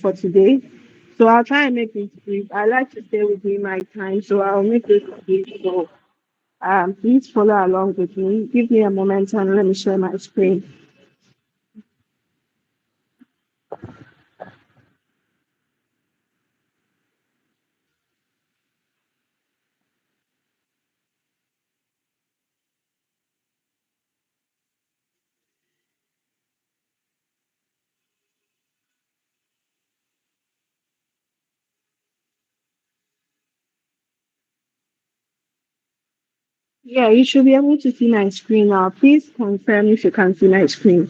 for today. So I'll try and make it brief. I like to stay within my time, so I'll make it brief. So please follow along with me. Give me a moment and let me share my screen. Yeah, you should be able to see my screen now. Please confirm if you can see my screen.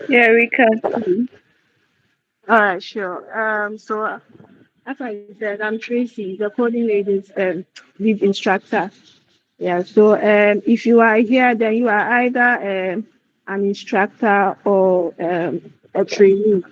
Yeah, we can see. All right, sure. As I said, I'm Tracy, the coding ladies lead instructor. Yeah, so if you are here, then you are either an instructor or a trainee.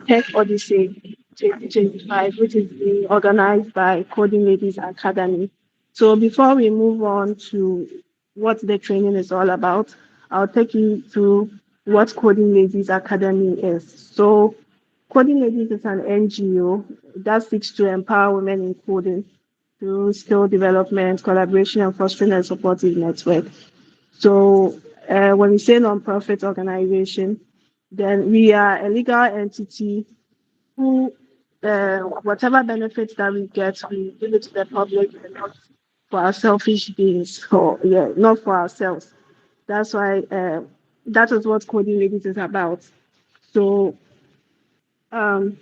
Tech Odyssey 2025, which is being organized by Coding Ladies Academy. So before we move on to what the training is all about, I'll take you through what Coding Ladies Academy is. So Coding Ladies is an NGO that seeks to empower women in coding through skill development, collaboration, and fostering a supportive network. So when we say nonprofit organization, then we are a legal entity who, whatever benefits that we get, we give it to the public and not for our selfish gains, or yeah, not for ourselves. That's why that is what Coding Ladies is about. So um,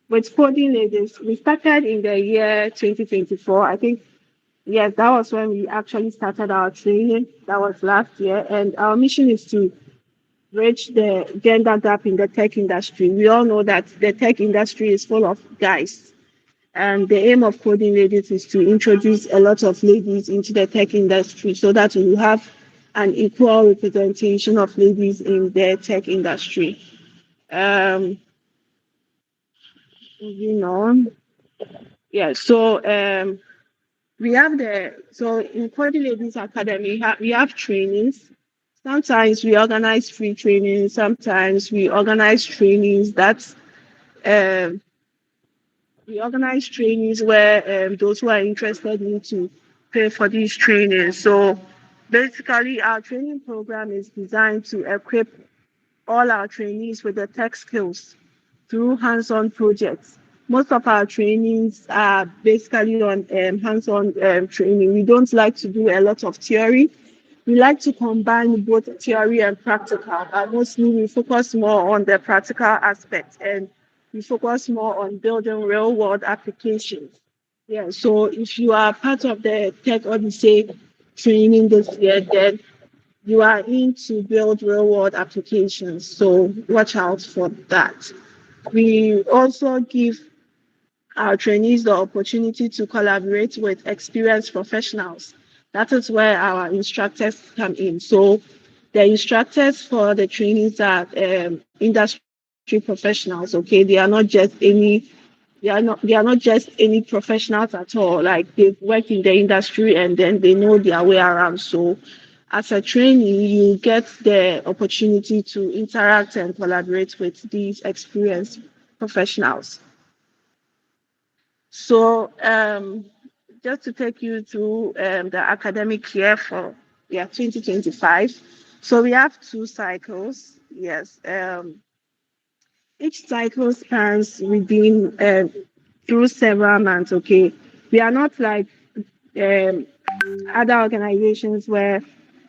with Coding Ladies, we started in the year 2024. I think yes, that was when we actually started our training. That was last year, and our mission is to bridge the gender gap in the tech industry. We all know that the tech industry is full of guys. And the aim of Coding Ladies is to introduce a lot of ladies into the tech industry so that we have an equal representation of ladies in the tech industry. Um, moving on. Yeah, so in Coding Ladies Academy, we have trainings. Sometimes we organize free trainings, sometimes um, we organize trainings where those who are interested need to pay for these trainings. So basically, our training program is designed to equip all our trainees with the tech skills through hands-on projects. Most of our trainings are basically on hands-on training. We don't like to do a lot of theory. We like to combine both theory and practical, but mostly we focus more on the practical aspect and we focus more on building real world applications. Yeah, so if you are part of the Tech Odyssey training this year, then you are in to build real world applications. So watch out for that. We also give our trainees the opportunity to collaborate with experienced professionals. That is where our instructors come in. So the instructors for the trainees are industry professionals. Okay, they are not just any professionals at all. Like they've worked in the industry and then they know their way around. So as a trainee, you get the opportunity to interact and collaborate with these experienced professionals. So, just to take you through the academic year for 2025. So we have two cycles. Yes, each cycle spans within through several months. Okay, we are not like um, other organizations where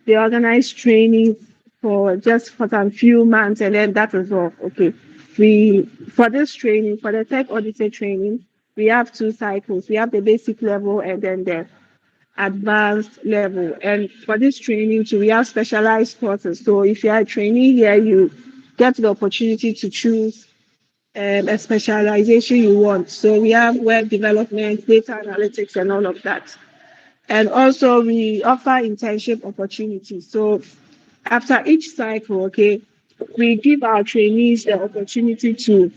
they organize training for some few months and then that is all. Okay. We for this training, for the tech auditor training, we have two cycles. We have the basic level and then the advanced level. And for this training too, we have specialized courses. So if you are a trainee here, you get the opportunity to choose a specialization you want. So we have web development, data analytics, and all of that. And also we offer internship opportunities. So after each cycle, okay, we give our trainees the opportunity to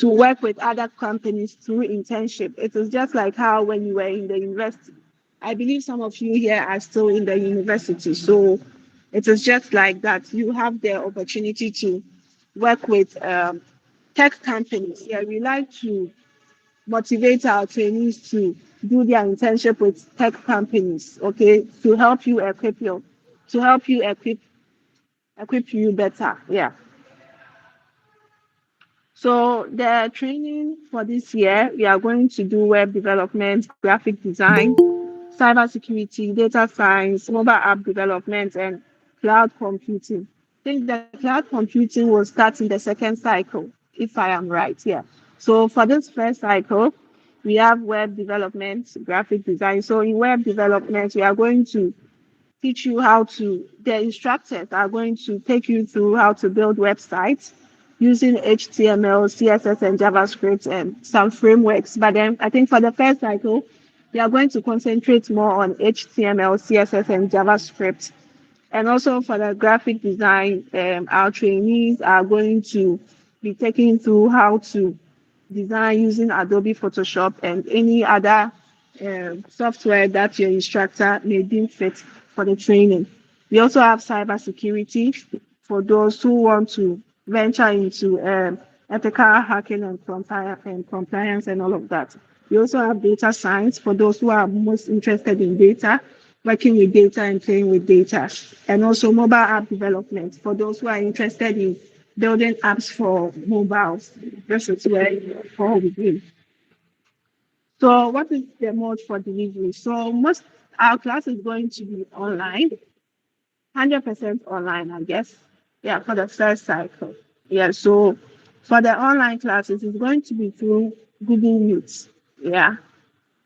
work with other companies through internship. It is just like how when you were in the university. I believe some of you here are still in the university. So It is just like that. You have the opportunity to work with tech companies. Yeah, we like to motivate our trainees to do their internship with tech companies, okay, to help you equip you better. Yeah. So the training for this year, we are going to do web development, graphic design, cybersecurity, data science, mobile app development, and cloud computing. I think the cloud computing will start in the second cycle, if I am right. Yeah. So for this first cycle, we have web development, graphic design. So in web development, we are going to teach you how to, the instructors are going to take you through how to build websites using HTML, CSS, and JavaScript and some frameworks. But then I think for the first cycle, we are going to concentrate more on HTML, CSS, and JavaScript. And also for the graphic design, our trainees are going to be taken through how to design using Adobe Photoshop and any other software that your instructor may deem fit for the training. We also have cybersecurity for those who want to venture into ethical hacking and compliance and all of that. We also have data science for those who are most interested in data, working with data and playing with data, and also mobile app development for those who are interested in building apps for mobiles. This is where you fall within. So what is the mode for delivery? So most our class is going to be online, 100% online, I guess. Yeah, for the first cycle. Yeah, so for the online classes, it's going to be through Google Meet. Yeah.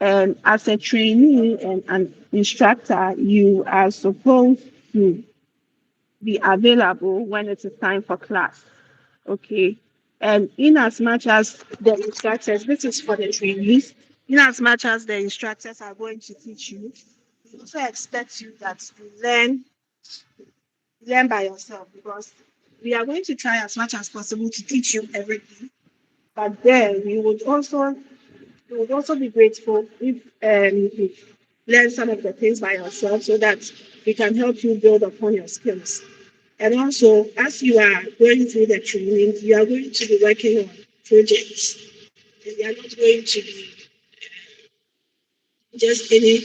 And as a trainee and an instructor, you are supposed to be available when it is time for class. Okay. And in as much as the instructors, this is for the trainees, in as much as the instructors are going to teach you, we also expect you that you learn by yourself because we are going to try as much as possible to teach you everything. But then we would also be grateful if you learn some of the things by yourself so that we can help you build upon your skills. And also, as you are going through the training, you are going to be working on projects. And you are not going to be just any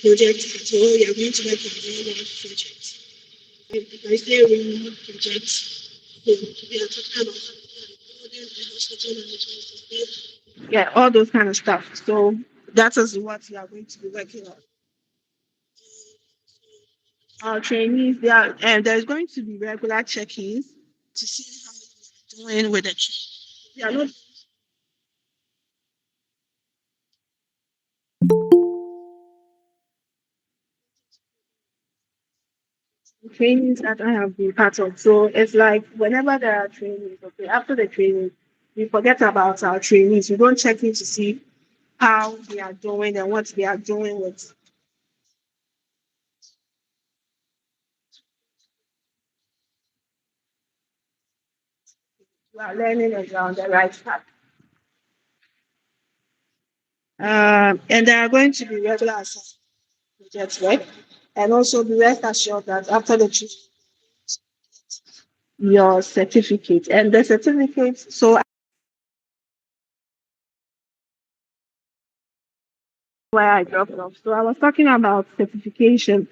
project at all. You are going to work on real world projects. And if I say real world projects, so we are talking about building a hospital management system. Yeah, all those kind of stuff. So that is what you are going to be working on. Our trainees, they are, and there's going to be regular check-ins to see how you are doing with the training. They are not trainings that I have been part of. So it's like whenever there are trainings, okay, after the training, we forget about our trainees. We don't check in to see how they are doing and what they are doing with. We are learning and we are on the right path. And there are going to be regular assessment projects, right? And also be rest assured that after the training, your certificate and the certificate. So where I dropped off. So I was talking about certification.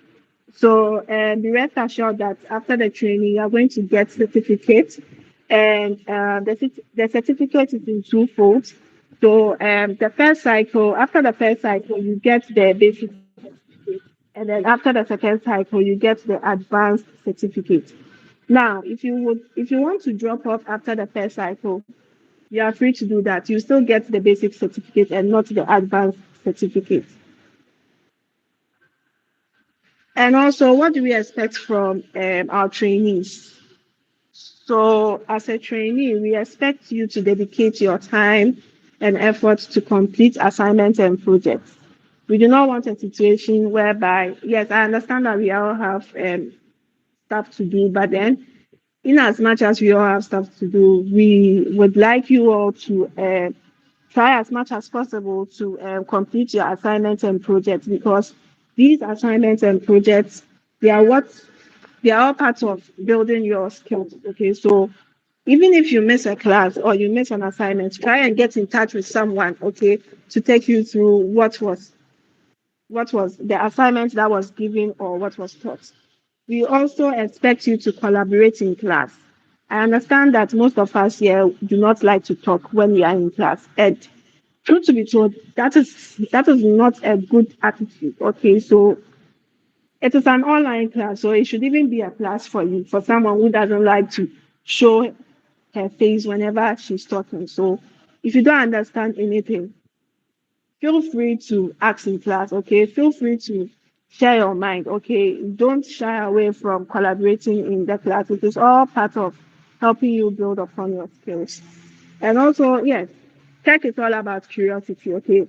So be rest assured that after the training, you are going to get certificates, and the certificate is in two folds. So the first cycle, after the first cycle, you get the basic certificate, and then after the second cycle, you get the advanced certificate. Now, if you want to drop off after the first cycle, you are free to do that. You still get the basic certificate and not the advanced certificate. And also, what do we expect from our trainees? So, as a trainee, we expect you to dedicate your time and effort to complete assignments and projects. We do not want a situation whereby, yes, I understand that we all have stuff to do, but then, in as much as we all have stuff to do, we would like you all to try as much as possible to complete your assignments and projects because these assignments and projects they are what They are all parts of building your skills. Okay, so even if you miss a class or you miss an assignment, try and get in touch with someone, okay, to take you through what was the assignment that was given or what was taught. We also expect you to collaborate in class. I understand that most of us here do not like to talk when we are in class. And truth to be told, that is not a good attitude. Okay, so it is an online class, so it should even be a class for you, for someone who doesn't like to show her face whenever she's talking. So if you don't understand anything, feel free to ask in class, okay? Feel free to share your mind, okay? Don't shy away from collaborating in the class. It is all part of helping you build upon your skills. And also, yes, tech is all about curiosity, okay?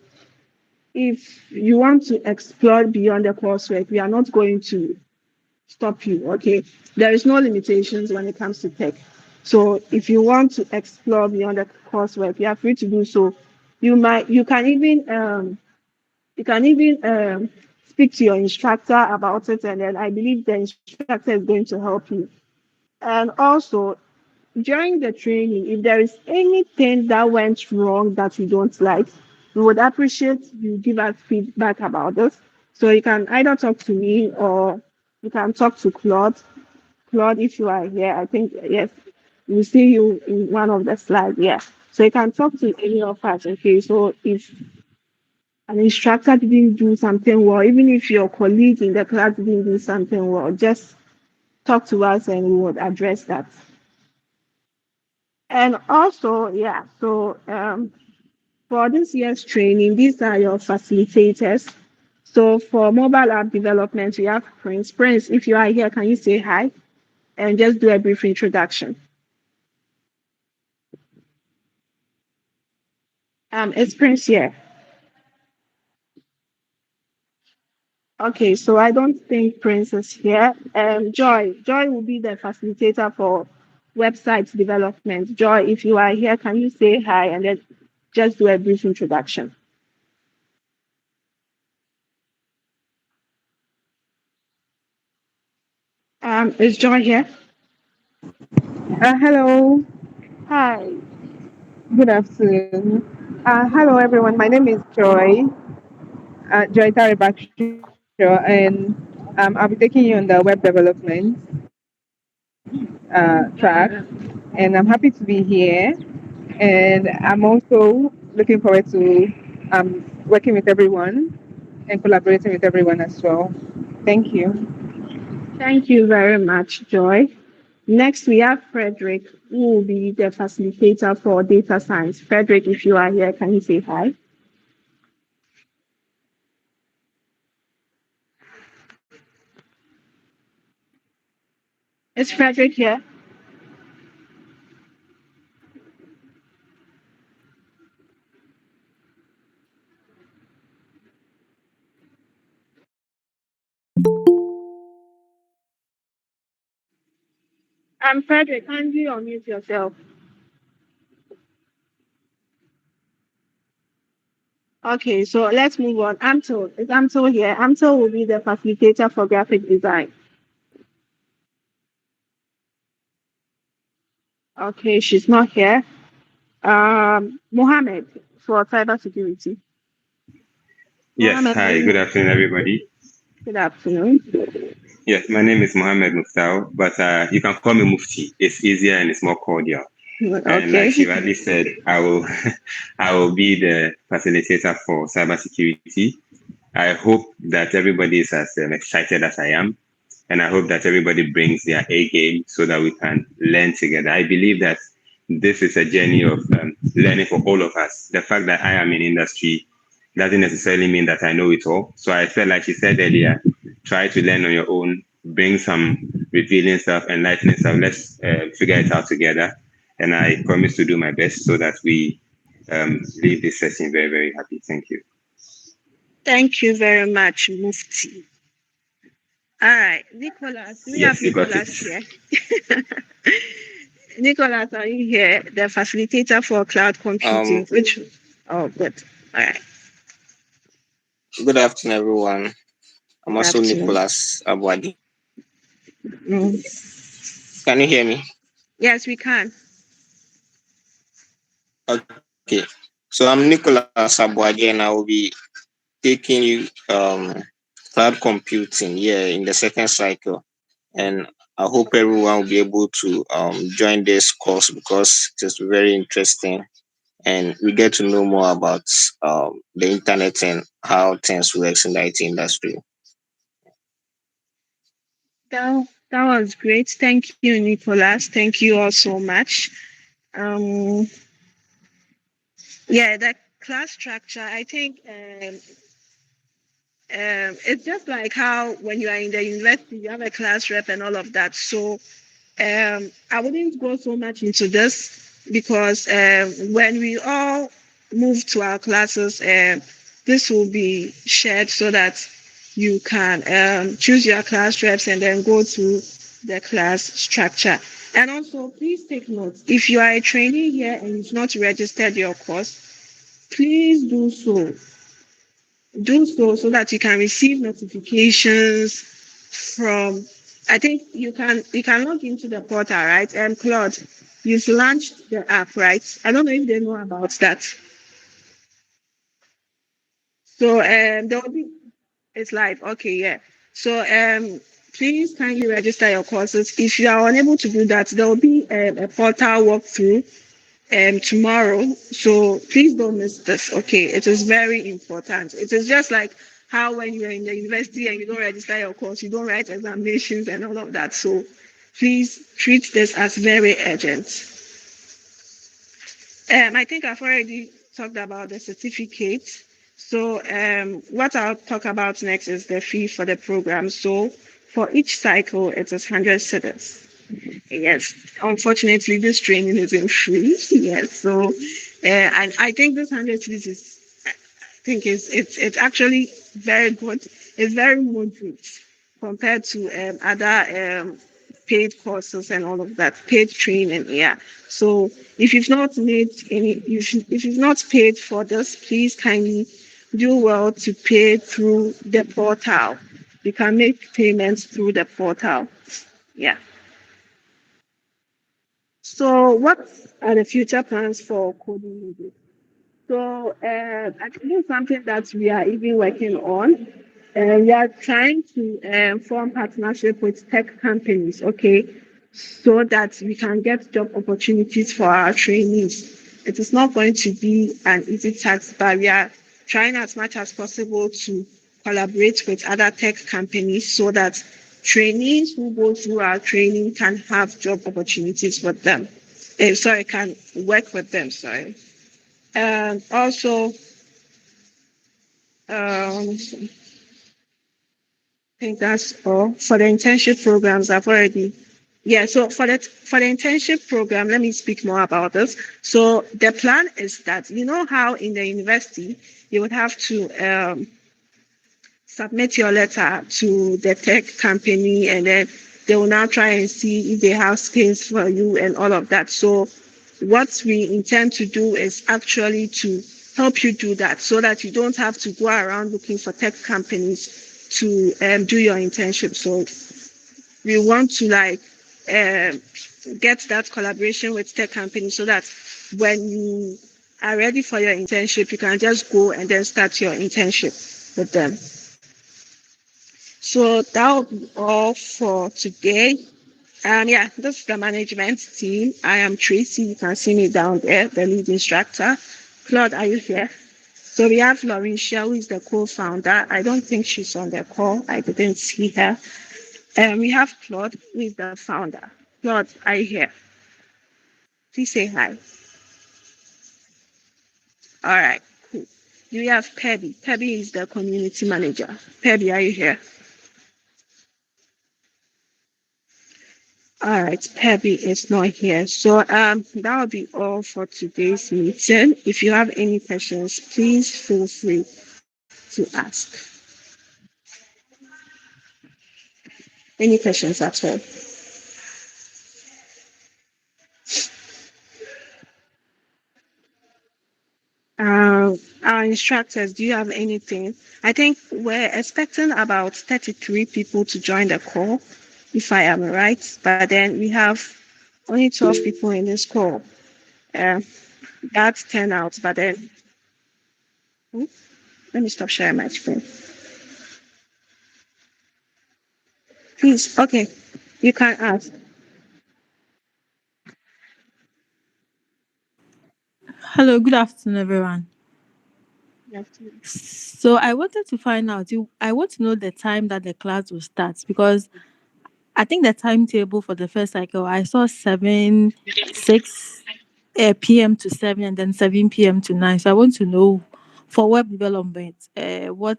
If you want to explore beyond the coursework, we are not going to stop you, okay? There is no limitations when it comes to tech. So if you want to explore beyond the coursework, you are free to do so. You can even speak to your instructor about it, and then I believe the instructor is going to help you. And also, during the training, if there is anything that went wrong that you don't like, we would appreciate you give us feedback about this. So you can either talk to me or you can talk to Claude. Claude, if you are here, I think yes, we see you in one of the slides. Yeah. So you can talk to any of us. Okay. So if an instructor didn't do something well, even if your colleague in the class didn't do something well, just talk to us and we would address that. And also, yeah, so for this year's training, these are your facilitators. So for mobile app development, we have Prince. Prince, if you are here, can you say hi and just do a brief introduction? It's Prince here. Okay, so I don't think Prince is here. Joy will be the facilitator for website development. Joy, if you are here, can you say hi and then just do a brief introduction? Is Joy here? Hello, Hi. good afternoon. Hello, everyone. My name is Joy, Joy Taribakshaw, and I'll be taking you on the web development track. And I'm happy to be here. And I'm also looking forward to working with everyone and collaborating with everyone as well. Thank you. Thank you very much, Joy. Next, we have Frederick, who will be the facilitator for data science. Frederick, if you are here, can you say hi? Is Frederick here? Frederick, kindly unmute yourself. Okay, so let's move on. Amtel, is Amtel here? Amtel will be the facilitator for graphic design. Okay, she's not here. Mohammed for cybersecurity. Yes, Mohammed, are hi, you good here? afternoon, everybody. Good afternoon. Yes, my name is Mohammed Muftau, but you can call me Mufti. It's easier and it's more cordial. And like Okay. she rightly said, I will, I will be the facilitator for cybersecurity. I hope that everybody is as excited as I am, and I hope that everybody brings their A game so that we can learn together. I believe that this is a journey of learning for all of us. The fact that I am in industry doesn't necessarily mean that I know it all. So I felt like she said earlier, try to learn on your own, bring some revealing stuff, enlightening stuff. Let's figure it out together. And I promise to do my best so that we leave this session very, very happy. Thank you. Thank you very much, Mufti. All right, Nicholas. Do we have Yes, you got it. Nicholas here? Nicholas, are you here? The facilitator for cloud computing. Um, Which? Oh, good. All right. Good afternoon, everyone. I'm Good also afternoon. Nicholas Abwadi. Mm. Can you hear me? Yes, we can. Okay. So I'm Nicolas Abuaje, and I will be taking you cloud computing in the second cycle. And I hope everyone will be able to join this course because it is very interesting and we get to know more about the internet and how things works in the IT industry. That was great. Thank you, Nicholas. Thank you all so much. Um, yeah, the class structure, I think it's just like how when you are in the university, you have a class rep and all of that. So I wouldn't go so much into this because when we all move to our classes, this will be shared so that you can choose your class reps and then go through the class structure. And also, please take note if you are a trainee here and you've not registered your course, please do so. Do so that you can receive notifications from. I think you can log into the portal, right? And Claude, you've launched the app, right? I don't know if they know about that. So there will be it's live. Okay, yeah. So please kindly register your courses. If you are unable to do that, there will be a portal walkthrough tomorrow. So please don't miss this. Okay, it is very important. It is just like how when you're in the university and you don't register your course, you don't write examinations and all of that. So please treat this as very urgent. I think I've already talked about the certificate. So what I'll talk about next is the fee for the program. So for each cycle, it is 100 cedis. Yes, unfortunately, this training isn't free. Yes, so and I think this 100 cedis is, I think it's actually very good. It's very moderate compared to other paid courses and all of that, paid training. Yeah. So if you've not made any, if you've not paid for this, please kindly do well to pay through the portal. You can make payments through the portal. Yeah. So what are the future plans for coding Leaders? So I think it's something that we are even working on. We are trying to form partnership with tech companies, okay, so that we can get job opportunities for our trainees. It is not going to be an easy task, but we are trying as much as possible to collaborate with other tech companies so that trainees who go through our training can have job opportunities with them. Sorry, can work with them, sorry. And also, I think that's all for the internship programs. I've already, yeah. So for the internship program, let me speak more about this. So the plan is that you know how in the university you would have to submit your letter to the tech company, and then they will now try and see if they have space for you and all of that. So what we intend to do is actually to help you do that so that you don't have to go around looking for tech companies to do your internship. So we want to um, get that collaboration with tech companies so that when you are ready for your internship, you can just go and then start your internship with them. So that will be all for today. Yeah, this is the management team. I am Tracy. You can see me down there, the lead instructor. Claude, are you here? So we have Laurentia, who is the co-founder. I don't think she's on the call. I didn't see her. And we have Claude, who is the founder. Claude, are you here? Please say hi. All right, cool. We have Pebby. Pebby is the community manager. Pebby, are you here? All right, Pebby is not here. So that will be all for today's meeting. If you have any questions, please feel free to ask. Any questions at all? Our instructors, do you have anything? I think we're expecting about 33 people to join the call. if I am right. But then we have only 12 people in this call. Uh, that's 10 out. But then, hmm, let me stop sharing my screen. Please, okay, you can ask. Hello, good afternoon, everyone. Yes. So I wanted to find out. I want to know the time that the class will start because I think the timetable for the first cycle I saw 7 6 p.m. to 7 and then 7 p.m. to 9. So I want to know for web development, what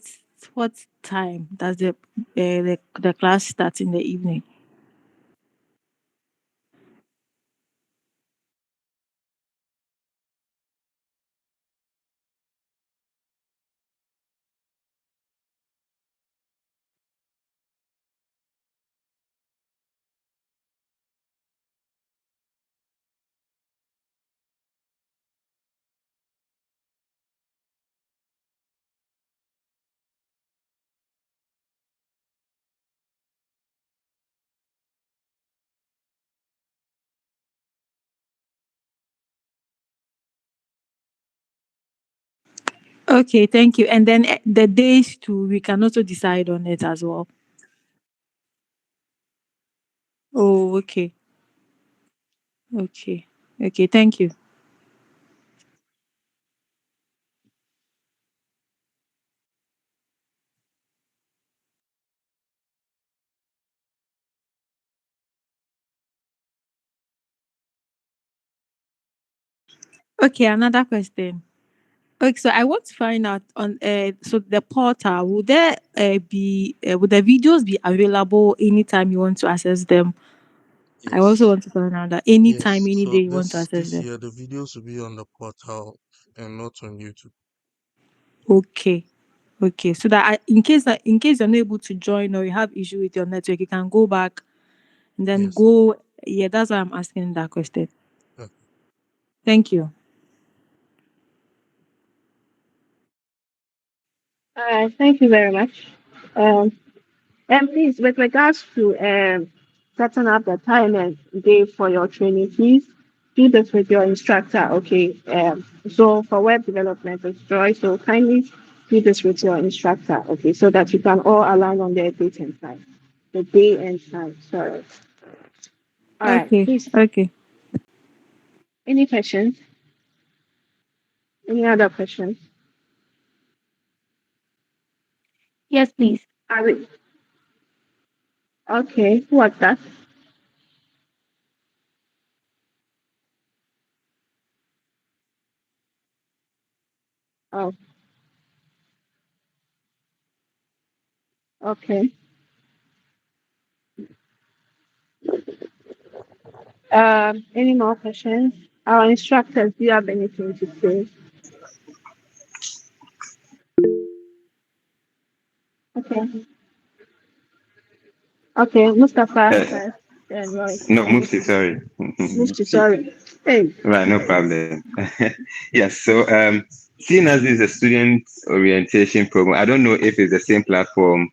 time does the class start in the evening? Okay, thank you. And then the days too, we can also decide on it as well. Oh, okay. Okay. Okay, thank you. Okay, another question. Okay, so I want to find out on so the portal will there be would the videos be available anytime you want to access them? I also Yes. want to find out that anytime, Yes. any So day you want to this access this them. year the videos will be on the portal and not on YouTube. Okay, okay. So that in case you're not able to join or you have issue with your network, you can go back and then Yes. go. Yeah, that's why I'm asking that question. Okay. Thank you. All right, thank you very much. Um, and please, with regards to setting up the time and day for your training, please do this with your instructor, okay? So for web development, it's Joy, so kindly do this with your instructor, okay, so that you can all align on the date and time, the day and time. Sorry. All right, Okay, please. okay. Any questions? Any other questions? Yes, please. Are we, okay, what's that? Oh, okay. Any more questions? Our instructors, do you have anything to say? Okay. Okay, Mustafa Uh, first, then Roy. no, Mufti, sorry. Mufti, sorry. Hey, Right, no problem. Yes, so seeing as this is a student orientation program, I don't know if it's the same platform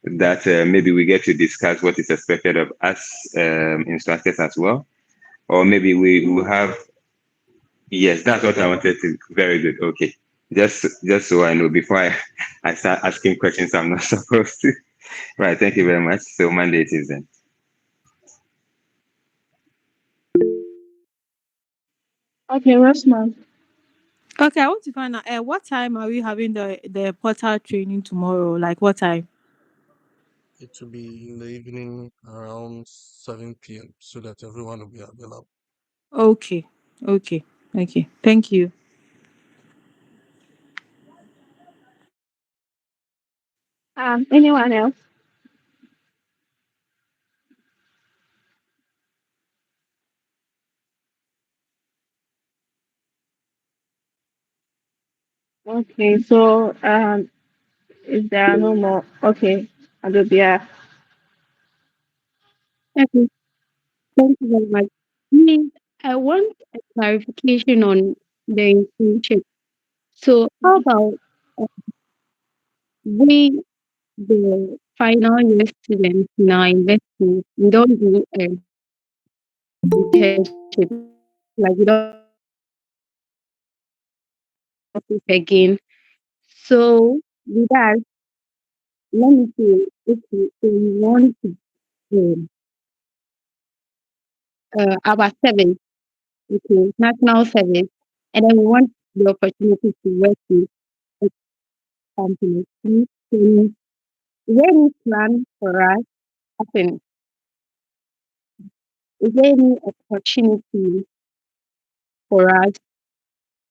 that maybe we get to discuss what is expected of us instructors as well, or maybe we will have. Yes, that's what I wanted to. Very good. Okay, just so I know before I start asking questions I'm not supposed to. Right. Thank you very much. So Monday it is then. okay, Rosman. Okay, I want to find out what time are we having the portal training tomorrow? Like what time? It will be in the evening around 7 p.m. so that everyone will be available. Okay, okay, okay. Thank you. Anyone else? Okay, so if there are no more, okay, Adobia. Okay, thank you very much. Please, I want a clarification on the internship. So, how about we, the final year students in our university, we don't do internship. Like we don't do it again. So with that, let me say, okay, so we want to um, our service, okay, national service, and then we want the opportunity to work with a company. Can is there any plan for us happen? Is there any opportunity for us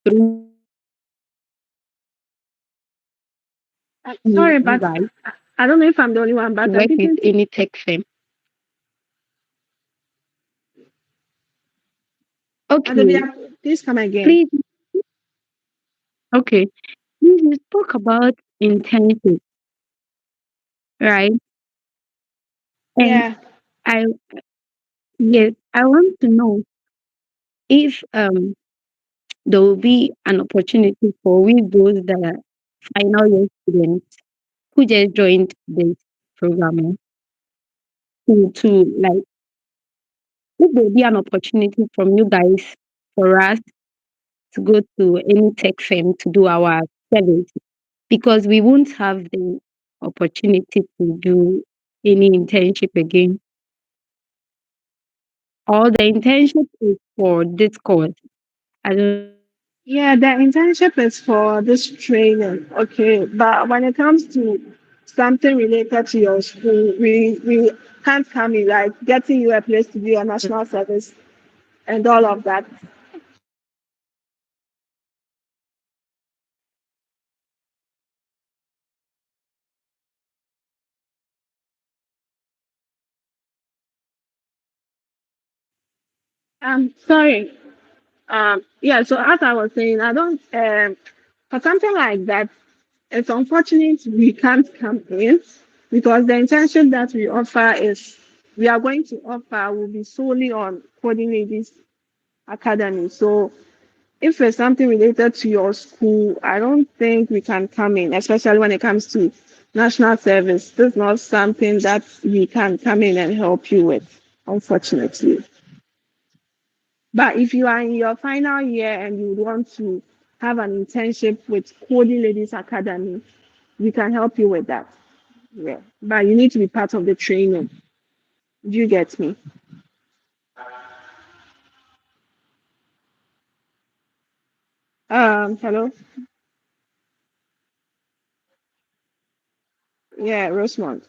through Sorry, you but guys I don't know if I'm the only one, to but I work with didn't. any tech firm? Okay, Adobia, please come again. please. Okay, please you spoke about internship, right? And Yeah. I yes, I want to know if there will be an opportunity for we those that are final year students who just joined this program to like if there will be an opportunity from you guys for us to go to any tech firm to do our service because we won't have the opportunity to do any internship again. All the internship is for this course. I don't Yeah, the internship is for this training, okay. But when it comes to something related to your school, we can't come in like getting you a place to do your national service and all of that. Sorry. Yeah, so as I was saying, I don't for something like that, it's unfortunate we can't come in because the internship that we offer is we are going to offer will be solely on coding ladies academy. So if it's something related to your school, I don't think we can come in, especially when it comes to national service. This is not something that we can come in and help you with, unfortunately. But if you are in your final year and you want to have an internship with Coding Ladies Academy, we can help you with that. Yeah. But you need to be part of the training. Do you get me? Hello? Yeah, Rosemont.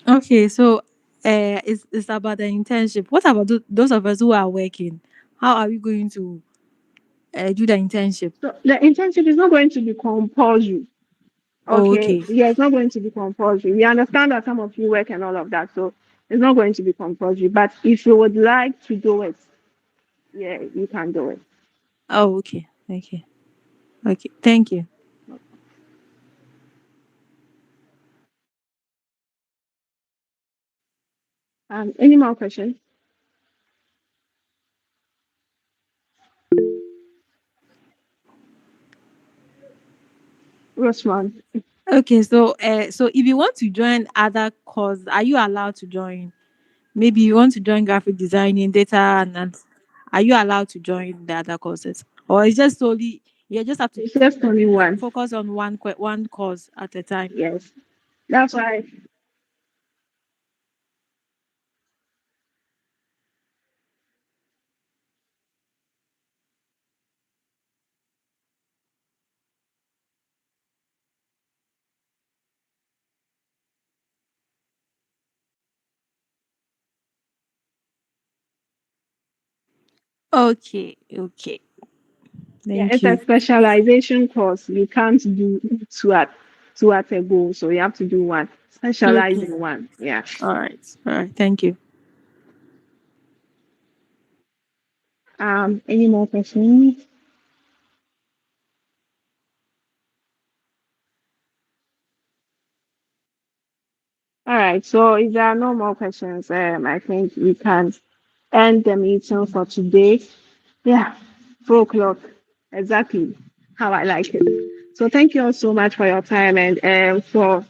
Okay, so it's about the internship. What about those of us who are working? How are we going to do the internship? So the internship is not going to be compulsory. Oh, Okay. okay. Yeah, it's not going to be compulsory. We understand that some of you work and all of that, so it's not going to be compulsory. But if you would like to do it, yeah, you can do it. Oh, okay. Okay. Okay. Thank you. Any more questions? Rosemont. Okay, so if you want to join other courses, are you allowed to join? Maybe you want to join graphic designing, data and are you allowed to join the other courses? Or it's just solely you just have to It's just only one. focus on one course at a time? Yes. That's why. Okay, okay. Yeah, Thank it's a you. specialization course. You can't do two at a go. So you have to do one. Specialize Okay. in one. Yeah. All right. All right. Thank you. Any more questions? All right. So if there are no more questions, I think we can end the meeting for today. Yeah, 4 o'clock. Exactly how I like it. So thank you all so much for your time and for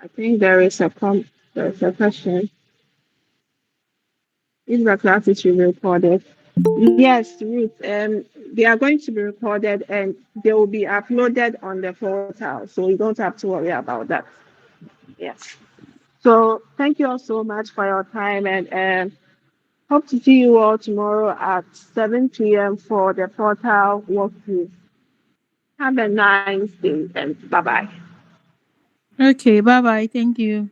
I think there's a question. If the classes will be recorded. Yes, Ruth. They are going to be recorded and they will be uploaded on the portal, so you don't have to worry about that. Yes. So thank you all so much for your time and hope to see you all tomorrow at 7 p.m. for the portal walkthrough. Have a nice day and bye bye. Okay, bye bye. Thank you.